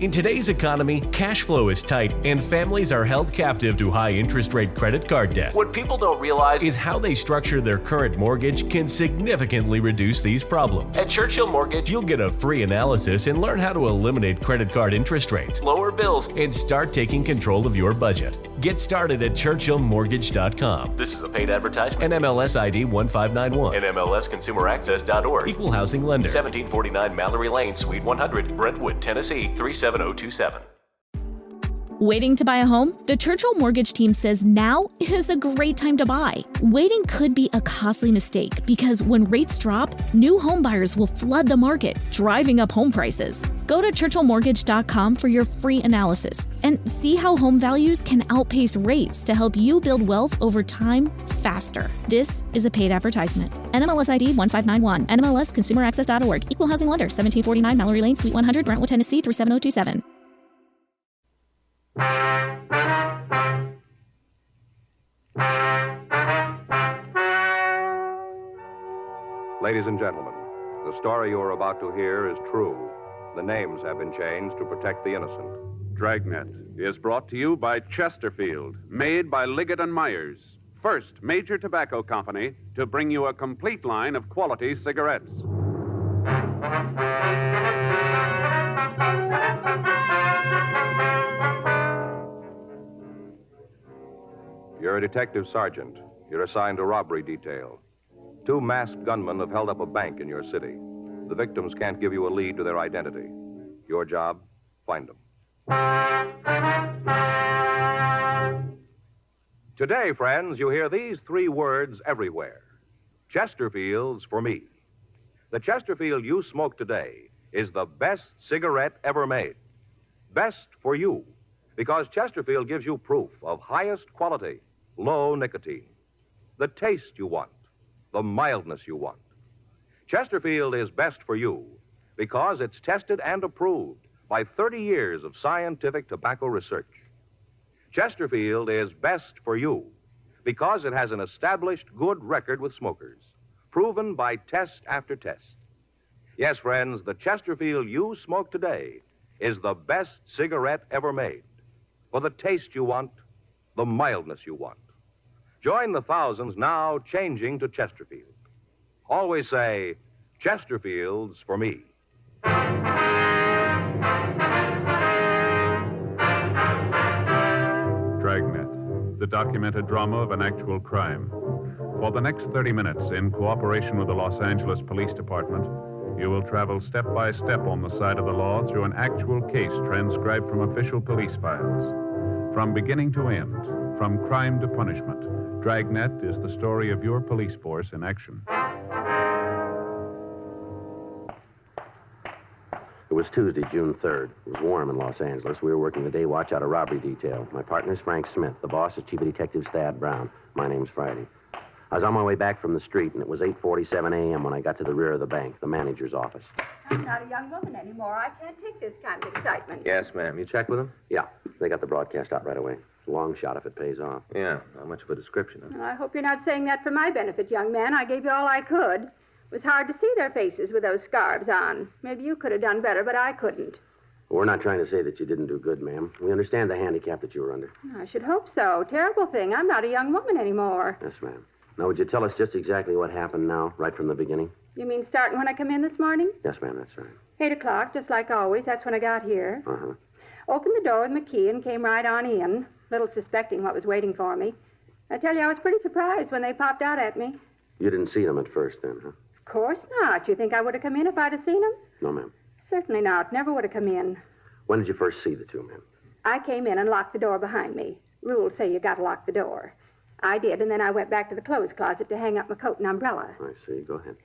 In today's economy, cash flow is tight and families are held captive to high interest rate credit card debt. What people don't realize is how they structure their current mortgage can significantly reduce these problems. At Churchill Mortgage, you'll get a free analysis and learn how to eliminate credit card interest rates, lower bills, and start taking control of your budget. Get started at ChurchillMortgage.com. This is a paid advertisement. NMLS ID 1591. NMLSConsumerAccess.org. Equal housing lender. 1749 Mallory Lane, Suite 100, Brentwood, Tennessee 37027. Waiting to buy a home? The Churchill Mortgage team says now is a great time to buy. Waiting could be a costly mistake because when rates drop, new home buyers will flood the market, driving up home prices. Go to ChurchillMortgage.com for your free analysis and see how home values can outpace rates to help you build wealth over time faster. This is a paid advertisement. NMLS ID 1591. NMLSConsumerAccess.org. Equal housing lender. 1749 Mallory Lane, Suite 100, Brentwood, Tennessee 37027. Ladies and gentlemen, the story you are about to hear is true. The names have been changed to protect the innocent. Dragnet is brought to you by Chesterfield, made by Liggett & Myers, first major tobacco company to bring you a complete line of quality cigarettes. You're a detective sergeant. You're assigned to robbery detail. 2 masked gunmen have held up a bank in your city. The victims can't give you a lead to their identity. Your job, find them. Today, friends, you hear these 3 words everywhere. Chesterfield's for me. The Chesterfield you smoke today is the best cigarette ever made. Best for you, because Chesterfield gives you proof of highest quality, low nicotine. The taste you want, the mildness you want. Chesterfield is best for you because it's tested and approved by 30 years of scientific tobacco research. Chesterfield is best for you because it has an established good record with smokers, proven by test after test. Yes, friends, the Chesterfield you smoke today is the best cigarette ever made. For the taste you want, the mildness you want. Join the thousands now changing to Chesterfield. Always say, Chesterfield's for me. Dragnet, the documented drama of an actual crime. For the next 30 minutes, in cooperation with the Los Angeles Police Department, you will travel step by step on the side of the law through an actual case transcribed from official police files. From beginning to end, from crime to punishment, Dragnet is the story of your police force in action. It was Tuesday, June 3rd. It was warm in Los Angeles. We were working the day watch out of robbery detail. My partner's Frank Smith. The boss is Chief of Detective Thad Brown. My name's Friday. I was on my way back from the street, and it was 8:47 a.m. when I got to the rear of the bank, the manager's office. I'm not a young woman anymore. I can't take this kind of excitement. Yes, ma'am. You checked with them? Yeah, they got the broadcast out right away. It's a long shot if it pays off. Yeah, not much of a description, huh? Well, I hope you're not saying that for my benefit, young man. I gave you all I could. It was hard to see their faces with those scarves on. Maybe you could have done better, but I couldn't. Well, we're not trying to say that you didn't do good, ma'am. We understand the handicap that you were under. I should hope so. Terrible thing. I'm not a young woman anymore. Yes, ma'am. Now, would you tell us just exactly what happened now, right from the beginning? You mean starting when I come in this morning? Yes, ma'am, that's right. 8 o'clock, just like always. That's when I got here. Uh-huh. Opened the door with my key and came right on in, little suspecting what was waiting for me. I tell you, I was pretty surprised when they popped out at me. You didn't see them at first, then, huh? Of course not. You think I would have come in if I'd have seen them? No, ma'am. Certainly not. Never would have come in. When did you first see the two, ma'am? I came in and locked the door behind me. Rules say you got to lock the door. I did, and then I went back to the clothes closet to hang up my coat and umbrella. I see. Go ahead.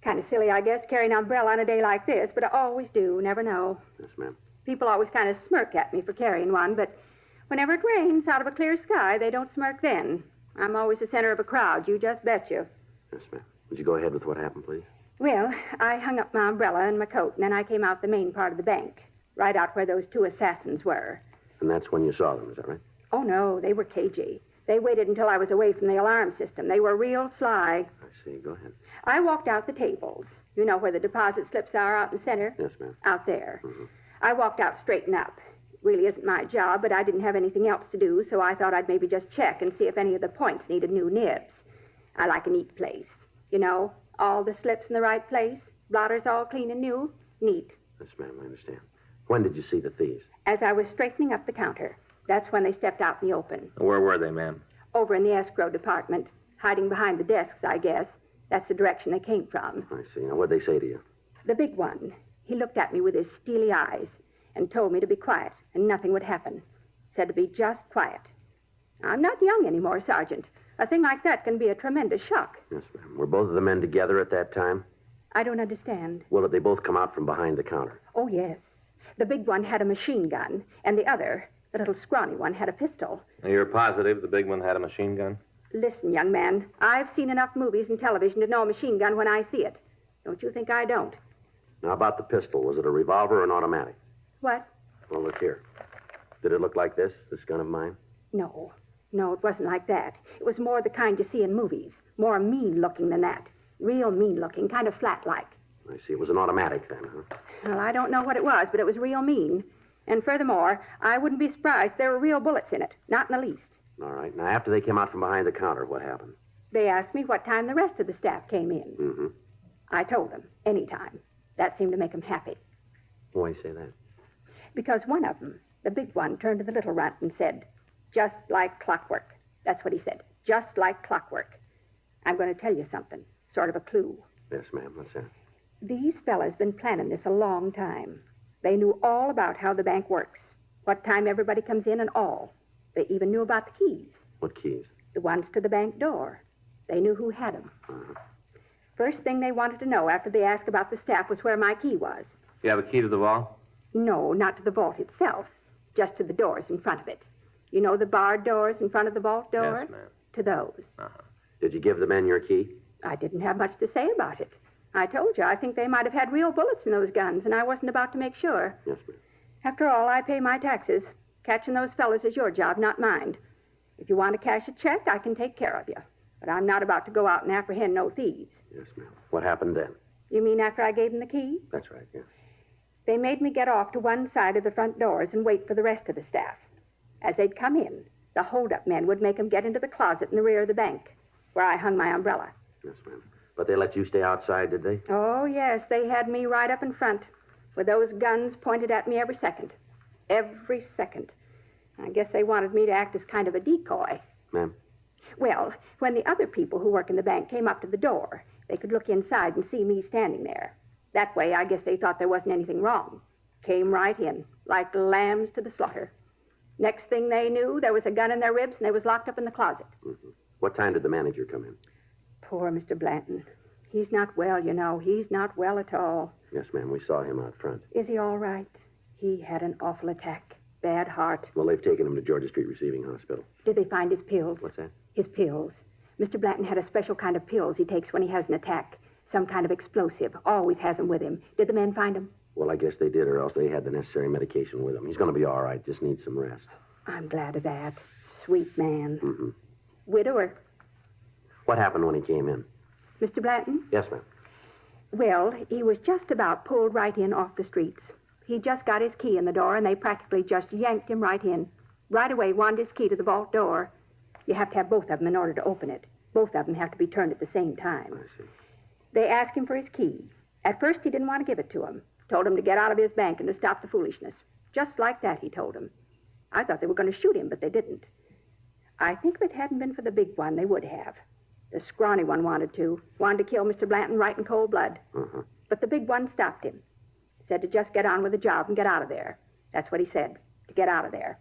Kind of silly, I guess, carrying an umbrella on a day like this, but I always do. Never know. Yes, ma'am. People always kind of smirk at me for carrying one, but whenever it rains out of a clear sky, they don't smirk then. I'm always the center of a crowd, you just betcha. Yes, ma'am. Would you go ahead with what happened, please? Well, I hung up my umbrella and my coat, and then I came out the main part of the bank, right out where those two assassins were. And that's when you saw them, is that right? Oh, no, they were cagey. They waited until I was away from the alarm system. They were real sly. I see. Go ahead. I walked out the tables. You know where the deposit slips are out in the center? Yes, ma'am. Out there. Mm-hmm. I walked out straight and up. It really isn't my job, but I didn't have anything else to do, so I thought I'd maybe just check and see if any of the points needed new nibs. I like a neat place. You know, all the slips in the right place, blotters all clean and new. Neat. Yes, ma'am, I understand. When did you see the thieves? As I was straightening up the counter, that's when they stepped out in the open. Where were they, ma'am? Over in the escrow department, hiding behind the desks, I guess. That's the direction they came from. I see. Now, what'd they say to you? The big one, he looked at me with his steely eyes and told me to be quiet and nothing would happen. Said to be just quiet. I'm not young anymore, Sergeant. A thing like that can be a tremendous shock. Yes, ma'am. Were both of the men together at that time? I don't understand. Well, did they both come out from behind the counter? Oh, yes. The big one had a machine gun, and the other, the little scrawny one, had a pistol. Now, you're positive the big one had a machine gun? Listen, young man, I've seen enough movies and television to know a machine gun when I see it. Don't you think I don't? Now, about the pistol, was it a revolver or an automatic? What? Well, look here. Did it look like this gun of mine? No, it wasn't like that. It was more the kind you see in movies. More mean-looking than that. Real mean-looking, kind of flat-like. I see. It was an automatic then, huh? Well, I don't know what it was, but it was real mean. And furthermore, I wouldn't be surprised if there were real bullets in it. Not in the least. All right. Now, after they came out from behind the counter, what happened? They asked me what time the rest of the staff came in. Mm-hmm. I told them, any time. That seemed to make them happy. Why do you say that? Because one of them, the big one, turned to the little runt and said, just like clockwork. That's what he said. Just like clockwork. I'm going to tell you something. Sort of a clue. Yes, ma'am. What's that? These fellas been planning this a long time. They knew all about how the bank works, what time everybody comes in and all. They even knew about the keys. What keys? The ones to the bank door. They knew who had them. Uh-huh. First thing they wanted to know after they asked about the staff was where my key was. You have a key to the vault? No, not to the vault itself. Just to the doors in front of it. You know the barred doors in front of the vault door? Yes, ma'am. To those. Uh-huh. Did you give the men your key? I didn't have much to say about it. I told you, I think they might have had real bullets in those guns, and I wasn't about to make sure. Yes, ma'am. After all, I pay my taxes. Catching those fellas is your job, not mine. If you want to cash a check, I can take care of you. But I'm not about to go out and apprehend no thieves. Yes, ma'am. What happened then? You mean after I gave them the key? That's right, yes. They made me get off to one side of the front doors and wait for the rest of the staff. As they'd come in, the hold-up men would make them get into the closet in the rear of the bank, where I hung my umbrella. Yes, ma'am. But they let you stay outside, did they? Oh, yes, they had me right up in front, with those guns pointed at me every second. Every second. I guess they wanted me to act as kind of a decoy. Ma'am? Well, when the other people who work in the bank came up to the door, they could look inside and see me standing there. That way, I guess they thought there wasn't anything wrong. Came right in, like lambs to the slaughter. Next thing they knew, there was a gun in their ribs, and they was locked up in the closet. Mm-hmm. What time did the manager come in? Poor Mr. Blanton. He's not well, you know. He's not well at all. Yes, ma'am. We saw him out front. Is he all right? He had an awful attack. Bad heart. Well, they've taken him to Georgia Street Receiving Hospital. Did they find his pills? What's that? His pills. Mr. Blanton had a special kind of pills he takes when he has an attack. Some kind of explosive. Always has them with him. Did the men find them? Well, I guess they did, or else they had the necessary medication with him. He's going to be all right. Just needs some rest. I'm glad of that. Sweet man. Mm-hmm. Widower. What happened when he came in? Mr. Blanton? Yes, ma'am. Well, he was just about pulled right in off the streets. He just got his key in the door, and they practically just yanked him right in. Right away, wanted his key to the vault door. You have to have both of them in order to open it. Both of them have to be turned at the same time. I see. They asked him for his key. At first, he didn't want to give it to him. Told him to get out of his bank and to stop the foolishness. Just like that, he told him. I thought they were going to shoot him, but they didn't. I think if it hadn't been for the big one, they would have. The scrawny one wanted to kill Mr. Blanton right in cold blood. Uh-huh. But the big one stopped him. Said to just get on with the job and get out of there. That's what he said, to get out of there.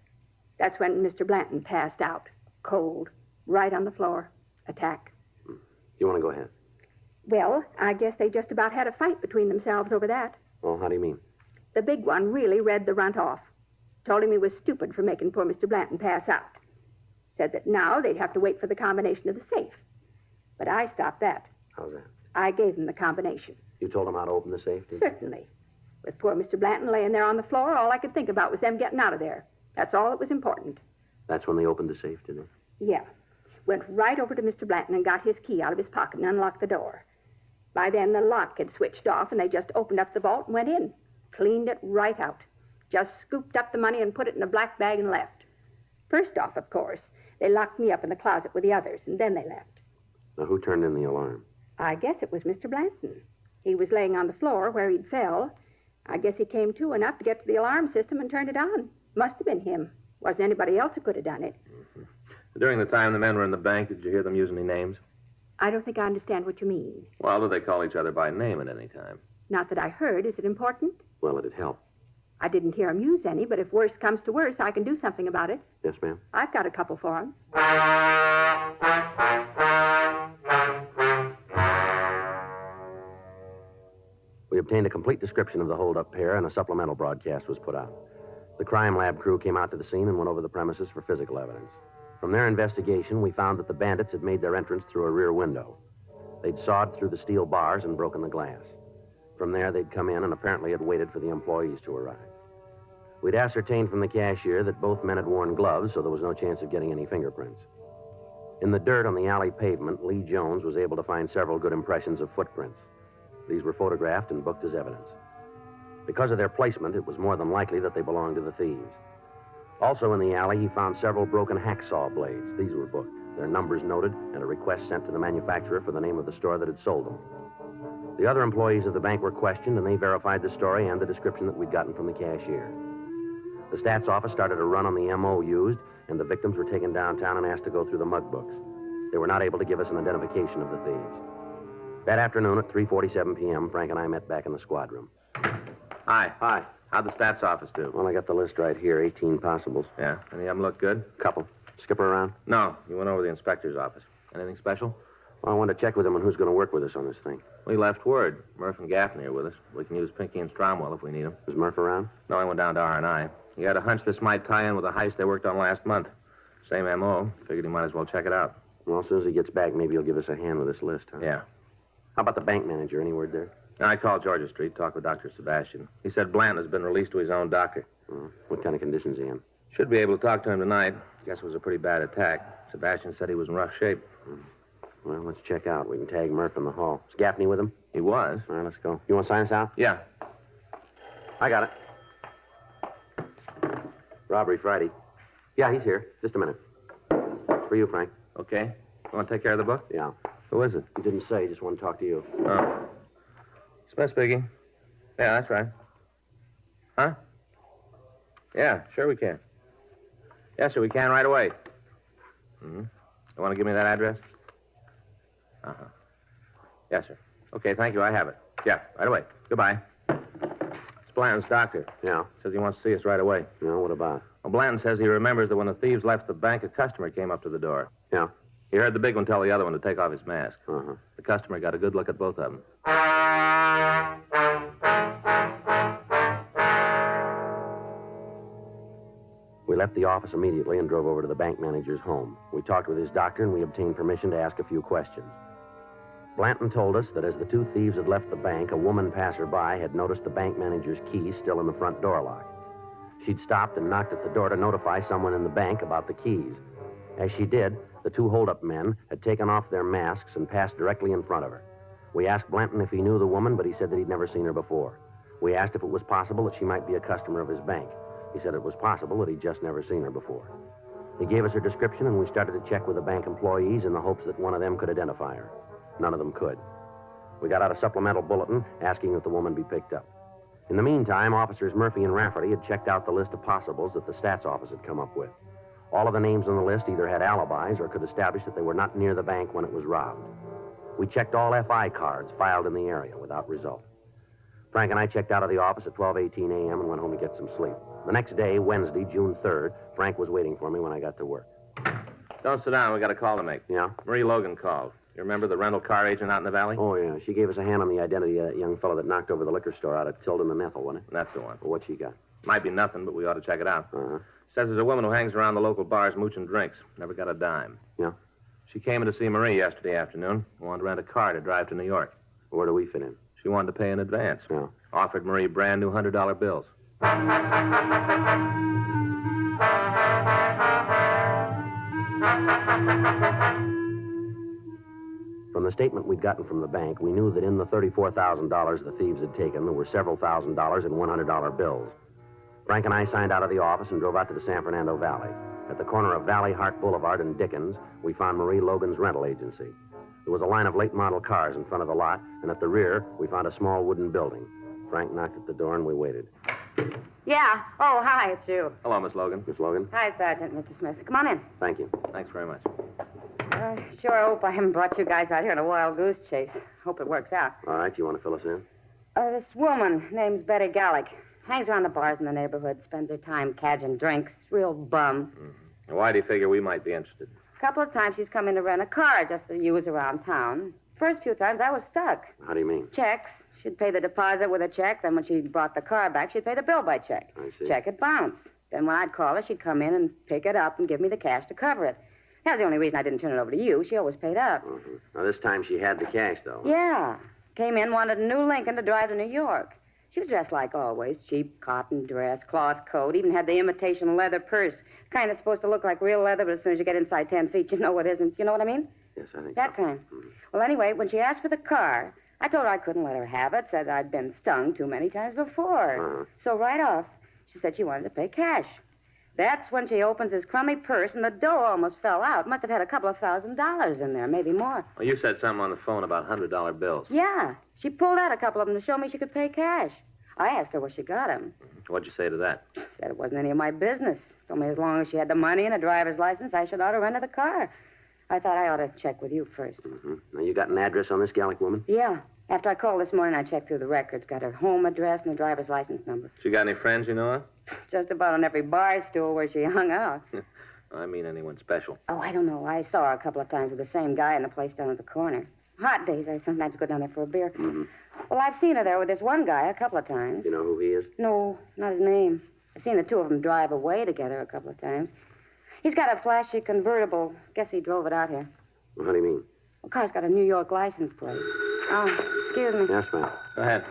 That's when Mr. Blanton passed out, cold, right on the floor. Attack. You want to go ahead? Well, I guess they just about had a fight between themselves over that. Oh, how do you mean? The big one really read the runt off. Told him he was stupid for making poor Mr. Blanton pass out. Said that now they'd have to wait for the combination of the safe. But I stopped that. How's that? I gave him the combination. You told him how to open the safe, did you? Certainly. With poor Mr. Blanton laying there on the floor, all I could think about was them getting out of there. That's all that was important. That's when they opened the safe, did they? Yeah. Went right over to Mr. Blanton and got his key out of his pocket and unlocked the door. By then, the lock had switched off, and they just opened up the vault and went in. Cleaned it right out. Just scooped up the money and put it in a black bag and left. First off, of course, they locked me up in the closet with the others, and then they left. Now, who turned in the alarm? I guess it was Mr. Blanton. He was laying on the floor where he'd fell. I guess he came to enough to get to the alarm system and turned it on. Must have been him. Wasn't anybody else who could have done it. Mm-hmm. During the time the men were in the bank, did you hear them use any names? I don't think I understand what you mean. Well, do they call each other by name at any time? Not that I heard. Is it important? Well, it'd help. I didn't hear him use any, but if worse comes to worse, I can do something about it. Yes, ma'am? I've got a couple for him. We obtained a complete description of the hold-up pair, and a supplemental broadcast was put out. The crime lab crew came out to the scene and went over the premises for physical evidence. From their investigation, we found that the bandits had made their entrance through a rear window. They'd sawed through the steel bars and broken the glass. From there, they'd come in and apparently had waited for the employees to arrive. We'd ascertained from the cashier that both men had worn gloves, so there was no chance of getting any fingerprints. In the dirt on the alley pavement, Lee Jones was able to find several good impressions of footprints. These were photographed and booked as evidence. Because of their placement, it was more than likely that they belonged to the thieves. Also in the alley, he found several broken hacksaw blades. These were booked, their numbers noted, and a request sent to the manufacturer for the name of the store that had sold them. The other employees of the bank were questioned, and they verified the story and the description that we'd gotten from the cashier. The stats office started a run on the M.O. used, and the victims were taken downtown and asked to go through the mug books. They were not able to give us an identification of the thieves. That afternoon at 3:47 p.m., Frank and I met back in the squad room. Hi. Hi. How'd the stats office do? Well, I got the list right here, 18 possibles. Yeah. Any of them look good? Couple. Skipper around? No. You went over the inspector's office. Anything special? Well, I wanted to check with him on who's going to work with us on this thing. We left word. Murph and Gaffney are with us. We can use Pinky and Stromwell if we need them. Is Murph around? No, I went down to R&I. He had a hunch this might tie in with a heist they worked on last month. Same M.O. Figured he might as well check it out. Well, as soon as he gets back, maybe he'll give us a hand with this list, huh? Yeah. How about the bank manager? Any word there? I called Georgia Street, talked with Dr. Sebastian. He said Blanton has been released to his own doctor. What kind of conditions is he in? Should be able to talk to him tonight. Guess it was a pretty bad attack. Sebastian said he was in rough shape. Well, let's check out. We can tag Murph in the hall. Is Gaffney with him? He was. All right, let's go. You want to sign us out? Yeah. I got it. Robbery Friday. Yeah, he's here. Just a minute. For you, Frank. Okay. You want to take care of the book? Yeah. Who is it? He didn't say. Just want to talk to you. Oh. Smith speaking. Yeah, that's right. Huh? Yeah, sure we can. Yes, sir, we can right away. Mm-hmm. You want to give me that address? Uh-huh. Yes, sir. Okay, thank you. I have it. Yeah, right away. Goodbye. It's Blanton's doctor. Yeah. Says he wants to see us right away. Yeah, what about? Well, Blanton says he remembers that when the thieves left the bank, a customer came up to the door. Yeah. He heard the big one tell the other one to take off his mask. Uh-huh. The customer got a good look at both of them. We left the office immediately and drove over to the bank manager's home. We talked with his doctor, and we obtained permission to ask a few questions. Blanton told us that as the two thieves had left the bank, a woman passerby had noticed the bank manager's keys still in the front door lock. She'd stopped and knocked at the door to notify someone in the bank about the keys. As she did, the two hold-up men had taken off their masks and passed directly in front of her. We asked Blanton if he knew the woman, but he said that he'd never seen her before. We asked if it was possible that she might be a customer of his bank. He said it was possible that he'd just never seen her before. He gave us her description, and we started to check with the bank employees in the hopes that one of them could identify her. None of them could. We got out a supplemental bulletin asking that the woman be picked up. In the meantime, officers Murphy and Rafferty had checked out the list of possibles that the stats office had come up with. All of the names on the list either had alibis or could establish that they were not near the bank when it was robbed. We checked all FI cards filed in the area without result. Frank and I checked out of the office at 12:18 a.m. and went home to get some sleep. The next day, Wednesday, June 3rd, Frank was waiting for me when I got to work. Don't sit down. We got a call to make. Yeah? Marie Logan called. You remember the rental car agent out in the valley? Oh, yeah. She gave us a hand on the identity of that young fellow that knocked over the liquor store out at Tilden and Ethel, wasn't it? That's the one. Well, what she got? Might be nothing, but we ought to check it out. Uh-huh. Says there's a woman who hangs around the local bars mooching drinks. Never got a dime. Yeah? She came in to see Marie yesterday afternoon. Wanted to rent a car to drive to New York. Where do we fit in? She wanted to pay in advance. Yeah. Offered Marie brand new $100 bills. From the statement we'd gotten from the bank, we knew that in the $34,000 the thieves had taken, there were several $1,000s in $100 bills. Frank and I signed out of the office and drove out to the San Fernando Valley. At the corner of Valley Hart Boulevard and Dickens, we found Marie Logan's rental agency. There was a line of late model cars in front of the lot, and at the rear, we found a small wooden building. Frank knocked at the door, and we waited. Yeah. Oh, hi, it's you. Hello, Miss Logan. Miss Logan? Hi, Sergeant, Mr. Smith. Come on in. Thank you. Thanks very much. I sure hope I haven't brought you guys out here in a wild goose chase. Hope it works out. All right, you want to fill us in? This woman, name's Betty Gallick, hangs around the bars in the neighborhood, spends her time cadging drinks. Real bum. Mm-hmm. Why do you figure we might be interested? A couple of times she's come in to rent a car just to use around town. First few times I was stuck. How do you mean? Checks. She'd pay the deposit with a check. Then when she brought the car back, she'd pay the bill by check. I see. Check would bounce. Then when I'd call her, she'd come in and pick it up and give me the cash to cover it. That was the only reason I didn't turn it over to you. She always paid up. Mm-hmm. Now, this time she had the cash, though. Yeah. Came in, wanted a new Lincoln to drive to New York. She was dressed like always. Cheap cotton dress, cloth coat, even had the imitation leather purse. Kind of supposed to look like real leather, but as soon as you get inside 10 feet, you know it isn't. You know what I mean? Yes, I think That so. kind. Well, anyway, when she asked for the car, I told her I couldn't let her have it, said I'd been stung too many times before. So right off, she said she wanted to pay cash. That's when she opens his crummy purse, and the dough almost fell out. Must have had a couple of $1,000s in there, maybe more. Well, you said something on the phone about $100 bills. Yeah. She pulled out a couple of them to show me she could pay cash. I asked her where she got them. What'd you say to that? Said it wasn't any of my business. Told me as long as she had the money and a driver's license, I should ought to rent her the car. I thought I ought to check with you first. Mm-hmm. Now, you got an address on this Gallic woman? Yeah. After I called this morning, I checked through the records. Got her home address and the driver's license number. She got any friends you know of? Just about on every bar stool where she hung out. I mean anyone special. Oh, I don't know. I saw her a couple of times with the same guy in the place down at the corner. Hot days, I sometimes go down there for a beer. Mm-hmm. Well, I've seen her there with this one guy a couple of times. You know who he is? No, not his name. I've seen the two of them drive away together a couple of times. He's got a flashy convertible. Guess he drove it out here. Well, how do you mean? The car's got a New York license plate. Oh, excuse me. Yes, ma'am. Go ahead.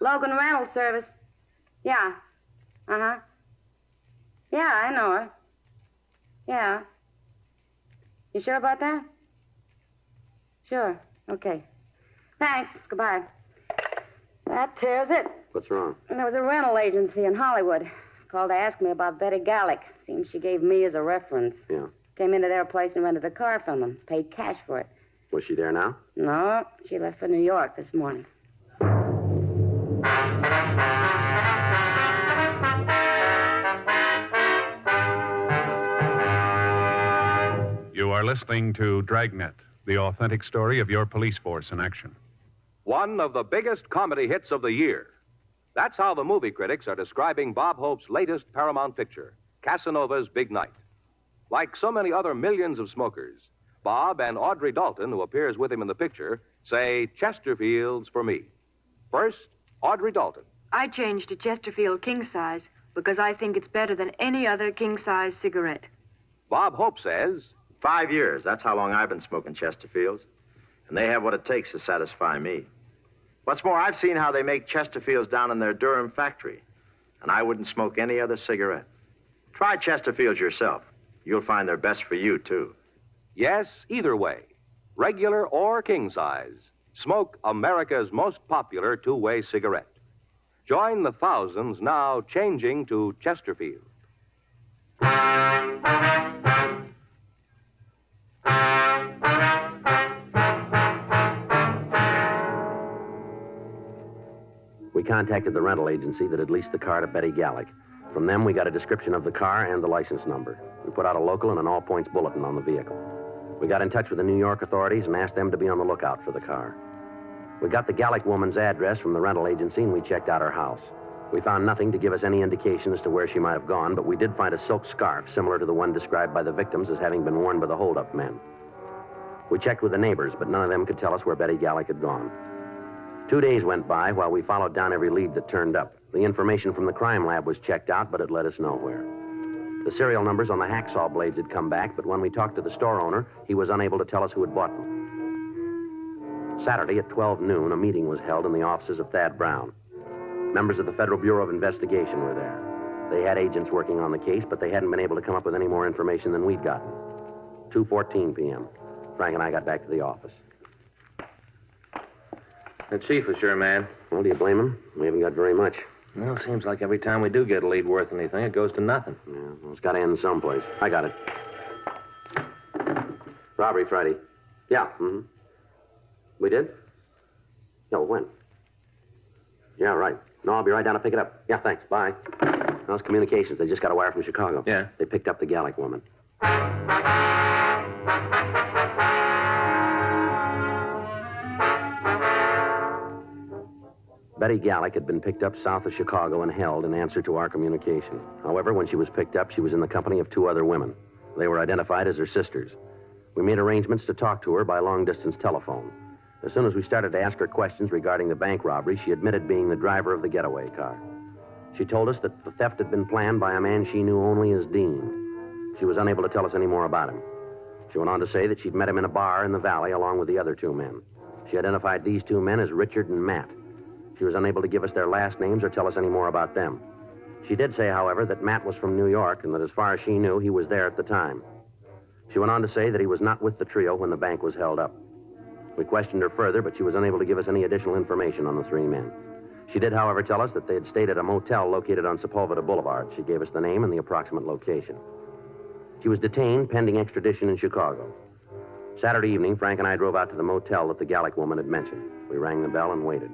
Logan Rental Service. Yeah. Uh-huh. Yeah, I know her. Yeah. You sure about that? Sure. Okay. Thanks. Goodbye. That tears it. What's wrong? There was a rental agency in Hollywood. Called to ask me about Betty Gallick. Seems she gave me as a reference. Yeah. Came into their place and rented a car from them. Paid cash for it. Was she there now? No, she left for New York this morning. You are listening to Dragnet, the authentic story of your police force in action. One of the biggest comedy hits of the year. That's how the movie critics are describing Bob Hope's latest Paramount picture, Casanova's Big Night. Like so many other millions of smokers, Bob and Audrey Dalton, who appears with him in the picture, say Chesterfields for me. First, Audrey Dalton. I changed to Chesterfield king size because I think it's better than any other king size cigarette. Bob Hope says, 5 years. That's how long I've been smoking Chesterfields. And they have what it takes to satisfy me. What's more, I've seen how they make Chesterfields down in their Durham factory. And I wouldn't smoke any other cigarette. Try Chesterfields yourself. You'll find they're best for you, too. yes, either way, regular or king size, smoke America's most popular two-way cigarette. Join the thousands now changing to Chesterfield. We contacted the rental agency that had leased the car to Betty Gallick. From them, we got a description of the car and the license number. We put out a local and an all-points bulletin on the vehicle. We got in touch with the New York authorities and asked them to be on the lookout for the car. We got the Gallick woman's address from the rental agency, and we checked out her house. We found nothing to give us any indication as to where she might have gone, but we did find a silk scarf similar to the one described by the victims as having been worn by the hold-up men. We checked with the neighbors, but none of them could tell us where Betty Gallick had gone. 2 days went by while we followed down every lead that turned up. The information from the crime lab was checked out, but it led us nowhere. The serial numbers on the hacksaw blades had come back, but when we talked to the store owner, he was unable to tell us who had bought them. Saturday at 12 noon, a meeting was held in the offices of Thad Brown. Members of the Federal Bureau of Investigation were there. They had agents working on the case, but they hadn't been able to come up with any more information than we'd gotten. 2:14 p.m. Frank and I got back to the office. The chief was your man. Well, do you blame him? We haven't got very much. Well, seems like every time we do get a lead worth anything, it goes to nothing. Yeah, well, it's got to end someplace. I got it. Robbery Friday. Yeah, We did? No, when? Yeah, right. No, I'll be right down to pick it up. Yeah, thanks. Bye. No, it's communications. They just got a wire from Chicago. Yeah? They picked up the Gallic woman. Betty Gallic had been picked up south of Chicago and held in answer to our communication. However, when she was picked up, she was in the company of 2 other women. They were identified as her sisters. We made arrangements to talk to her by long-distance telephone. As soon as we started to ask her questions regarding the bank robbery, she admitted being the driver of the getaway car. She told us that the theft had been planned by a man she knew only as Dean. She was unable to tell us any more about him. She went on to say that she'd met him in a bar in the valley along with the other 2 men. She identified these 2 men as Richard and Matt. She was unable to give us their last names or tell us any more about them. She did say, however, that Matt was from New York and that as far as she knew, he was there at the time. She went on to say that he was not with the trio when the bank was held up. We questioned her further, but she was unable to give us any additional information on the 3 men. She did, however, tell us that they had stayed at a motel located on Sepulveda Boulevard. She gave us the name and the approximate location. She was detained pending extradition in Chicago. Saturday evening, Frank and I drove out to the motel that the Gallic woman had mentioned. We rang the bell and waited.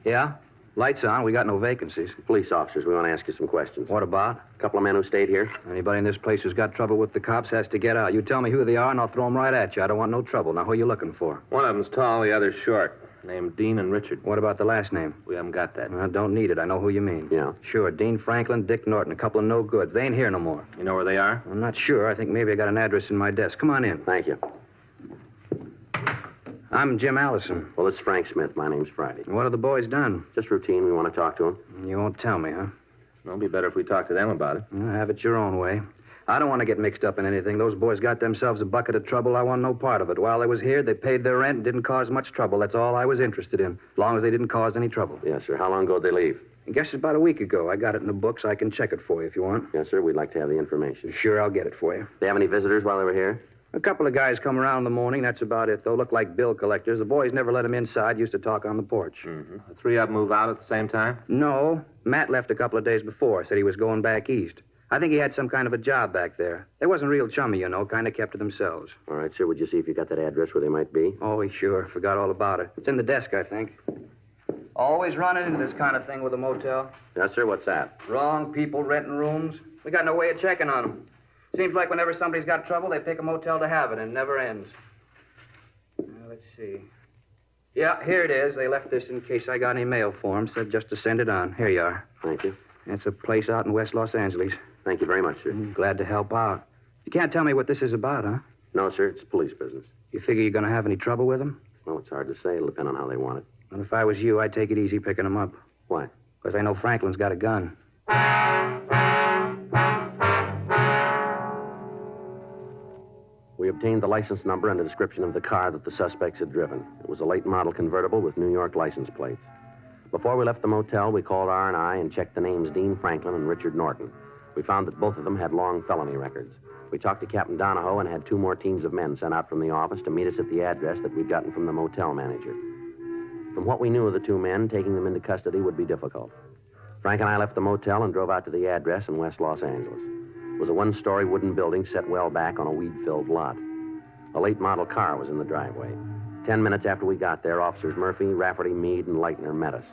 Yeah? Lights on. We got no vacancies. Police officers, we want to ask you some questions. What about? A couple of men who stayed here. Anybody in this place who's got trouble with the cops has to get out. You tell me who they are, and I'll throw them right at you. I don't want no trouble. Now, who are you looking for? One of them's tall, the other's short. Named Dean and Richard. What about the last name? We haven't got that. I don't need it. I know who you mean. Yeah. Sure. Dean Franklin, Dick Norton, a couple of no goods. They ain't here no more. You know where they are? I'm not sure. I think maybe I got an address in my desk. Come on in. Thank you. I'm Jim Allison. Well, this is Frank Smith. My name's Friday. What have the boys done? Just routine. We want to talk to them. You won't tell me, huh? It'll be better if we talk to them about it. Well, have it your own way. I don't want to get mixed up in anything. Those boys got themselves a bucket of trouble. I want no part of it. While they was here, they paid their rent and didn't cause much trouble. That's all I was interested in, as long as they didn't cause any trouble. Yes, sir. How long ago did they leave? I guess it's about a week ago. I got it in the books. I can check it for you if you want. Yes, sir. We'd like to have the information. Sure, I'll get it for you. They have any visitors while they were here? A couple of guys come around in the morning. That's about it, though. Look like bill collectors. The boys never let them inside. Used to talk on the porch. Mm-hmm. The 3 of them move out at the same time? No. Matt left a couple of days before. Said he was going back east. I think he had some kind of a job back there. They wasn't real chummy, you know. Kind of kept to themselves. All right, sir. Would you see if you got that address where they might be? Oh, sure. Forgot all about it. It's in the desk, I think. Always running into this kind of thing with a motel. Yes, sir. What's that? Wrong people renting rooms. We got no way of checking on them. Seems like whenever somebody's got trouble, they pick a motel to have it, and it never ends. Now, let's see. Yeah, here it is. They left this in case I got any mail for them. Said just to send it on. Here you are. Thank you. It's a place out in West Los Angeles. Thank you very much, sir. Glad to help out. You can't tell me what this is about, huh? No, sir. It's police business. You figure you're going to have any trouble with them? Well, it's hard to say. It'll depend on how they want it. Well, if I was you, I'd take it easy picking them up. Why? Because I know Franklin's got a gun. We obtained the license number and a description of the car that the suspects had driven. It was a late model convertible with New York license plates. Before we left the motel, we called R&I and checked the names Dean Franklin and Richard Norton. We found that both of them had long felony records. We talked to Captain Donahoe and had 2 more teams of men sent out from the office to meet us at the address that we'd gotten from the motel manager. From what we knew of the 2 men, taking them into custody would be difficult. Frank and I left the motel and drove out to the address in West Los Angeles. It was a 1-story wooden building set well back on a weed-filled lot. A late model car was in the driveway. 10 minutes after we got there, Officers Murphy, Rafferty, Meade, and Leitner met us.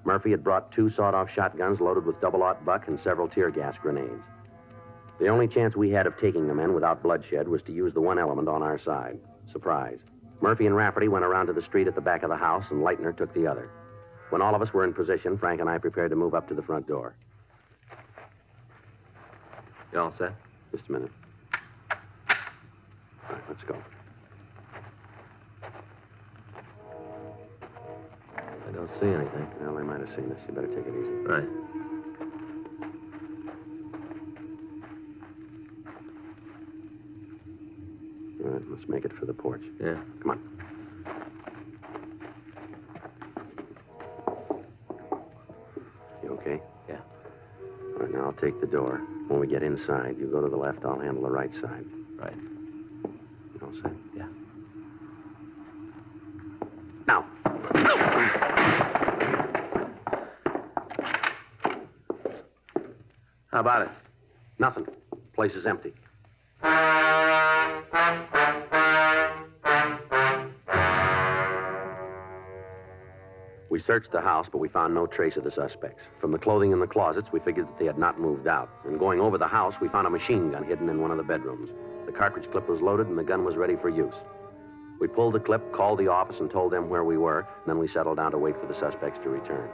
Murphy had brought 2 sawed-off shotguns loaded with double-aught buck and several tear gas grenades. The only chance we had of taking the men without bloodshed was to use the one element on our side, surprise. Murphy and Rafferty went around to the street at the back of the house, and Leitner took the other. When all of us were in position, Frank and I prepared to move up to the front door. You all set? Just a minute. All right, let's go. I don't see anything. Well, they might have seen us. You better take it easy. Right. All right, let's make it for the porch. Yeah. Come on. You okay? Yeah. All right, now I'll take the door. When we get inside, you go to the left, I'll handle the right side. Right. You all set? Yeah. Now. How about it? Nothing. Place is empty. We searched the house, but we found no trace of the suspects. From the clothing in the closets, we figured that they had not moved out. And going over the house, we found a machine gun hidden in one of the bedrooms. The cartridge clip was loaded, and the gun was ready for use. We pulled the clip, called the office, and told them where we were, and then we settled down to wait for the suspects to return.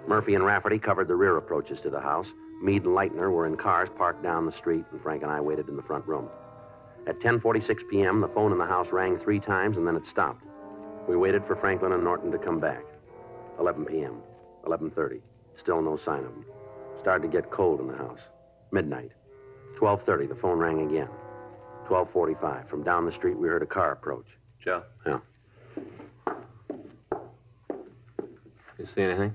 Murphy and Rafferty covered the rear approaches to the house. Meade and Leitner were in cars parked down the street, and Frank and I waited in the front room. At 10:46 p.m., the phone in the house rang 3 times, and then it stopped. We waited for Franklin and Norton to come back. 11 p.m., 11:30. Still no sign of them. Started to get cold in the house. Midnight. 12:30, the phone rang again. 12:45. From down the street, we heard a car approach. Joe? Yeah. You see anything?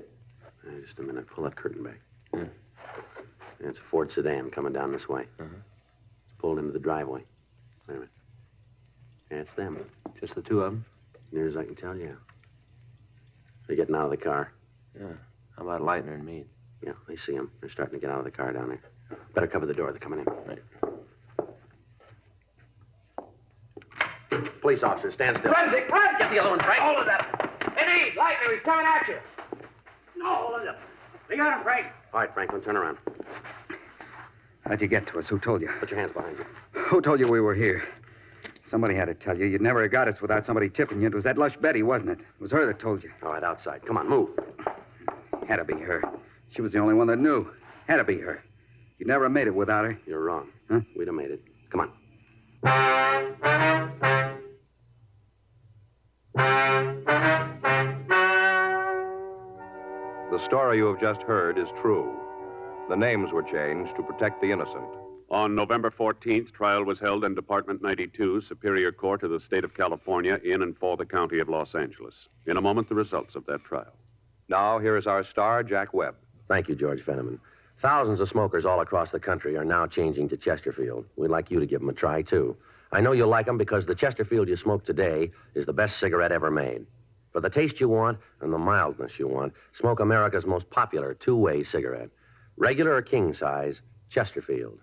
Just a minute. Pull that curtain back. Yeah. It's a Ford sedan coming down this way. Uh-huh. It's pulled into the driveway. Wait a minute. Yeah, it's them. Just the two of them? Near as I can tell, yeah. They're getting out of the car. Yeah. How about Leitner and Meade? Yeah, I see them. They're starting to get out of the car down there. Better cover the door. They're coming in. Right. Police officer, stand still. Run, Dick, run! Get the other one, Frank. Hold it up. Hey, Leitner, he's coming at you. No, hold it up. We got him, Frank. All right, Franklin, turn around. How'd you get to us? Who told you? Put your hands behind you. Who told you we were here? Somebody had to tell you. You'd never have got us without somebody tipping you. It was that lush Betty, wasn't it? It was her that told you. All right, outside. Come on, move. Had to be her. She was the only one that knew. Had to be her. You'd never have made it without her. You're wrong. Huh? We'd have made it. Come on. The story you have just heard is true. The names were changed to protect the innocent. On November 14th, trial was held in Department 92, Superior Court of the State of California, in and for the County of Los Angeles. In a moment, the results of that trial. Now, here is our star, Jack Webb. Thank you, George Fenneman. Thousands of smokers all across the country are now changing to Chesterfield. We'd like you to give them a try, too. I know you'll like them because the Chesterfield you smoke today is the best cigarette ever made. For the taste you want and the mildness you want, smoke America's most popular two-way cigarette. Regular or king size, Chesterfield.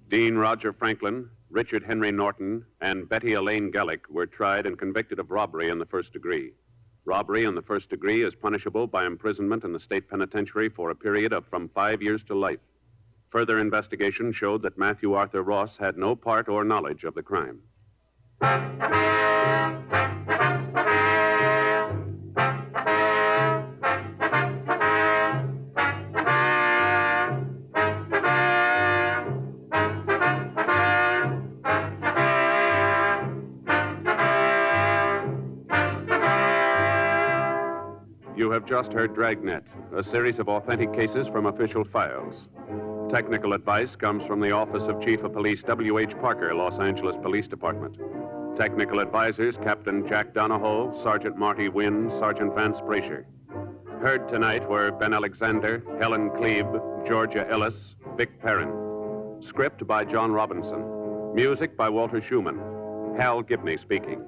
Dean Roger Franklin, Richard Henry Norton, and Betty Elaine Gallick were tried and convicted of robbery in the first degree. Robbery in the first degree is punishable by imprisonment in the state penitentiary for a period of from 5 years to life. Further investigation showed that Matthew Arthur Ross had no part or knowledge of the crime. You have just heard Dragnet, a series of authentic cases from official files. Technical advice comes from the Office of Chief of Police W.H. Parker, Los Angeles Police Department. Technical advisors, Captain Jack Donahoe, Sergeant Marty Wynn, Sergeant Vance Brasher. Heard tonight were Ben Alexander, Helen Klebe, Georgia Ellis, Vic Perrin. Script by John Robinson. Music by Walter Schumann. Hal Gibney speaking.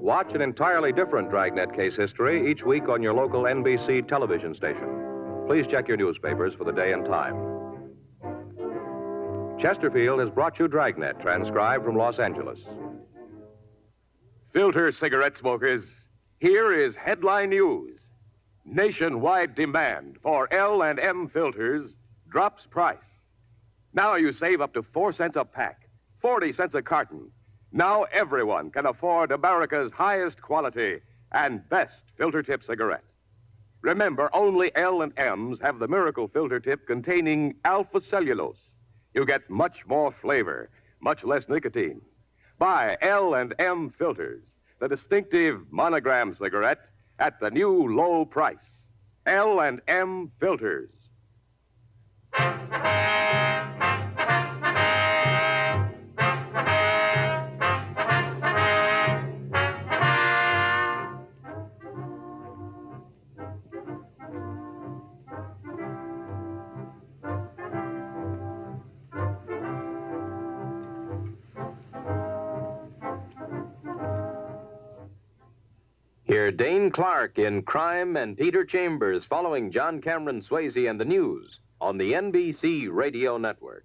Watch an entirely different Dragnet case history each week on your local NBC television station. Please check your newspapers for the day and time. Chesterfield has brought you Dragnet, transcribed from Los Angeles. Filter cigarette smokers, here is headline news. Nationwide demand for L&M filters drops price. Now you save up to 4 cents a pack, 40 cents a carton. Now everyone can afford America's highest quality and best filter tip cigarette. Remember, only L&M's have the miracle filter tip containing alpha cellulose. You get much more flavor, much less nicotine. Buy L&M filters, the distinctive monogram cigarette at the new low price. L&M filters. Hear Dane Clark in Crime and Peter Chambers following John Cameron Swayze and the news on the NBC Radio Network.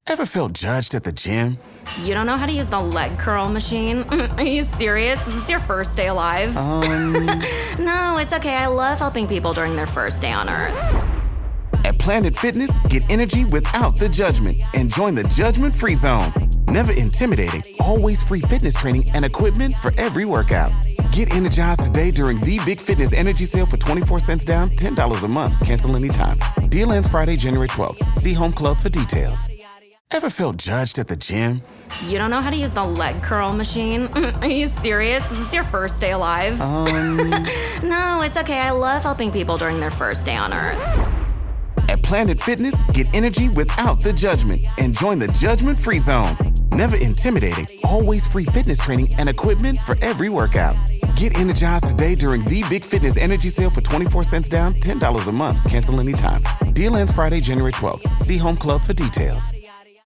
Ever felt judged at the gym? You don't know how to use the leg curl machine? Are you serious? Is this your first day alive? No, it's okay. I love helping people during their first day on Earth. At Planet Fitness, get energy without the judgment and join the judgment-free zone. Never intimidating, always free fitness training and equipment for every workout. Get energized today during the Big Fitness Energy Sale for 24 cents down, $10 a month. Cancel anytime. Deal ends Friday, January 12th. See Home Club for details. Ever felt judged at the gym? You don't know how to use the leg curl machine? Are you serious? Is this your first day alive? No, it's okay. I love helping people during their first day on Earth. At Planet Fitness, get energy without the judgment and join the judgment-free zone. Never intimidating, always free fitness training and equipment for every workout. Get energized today during the Big Fitness Energy Sale for 24 cents down, $10 a month. Cancel anytime. Deal ends Friday, January 12th. See Home Club for details.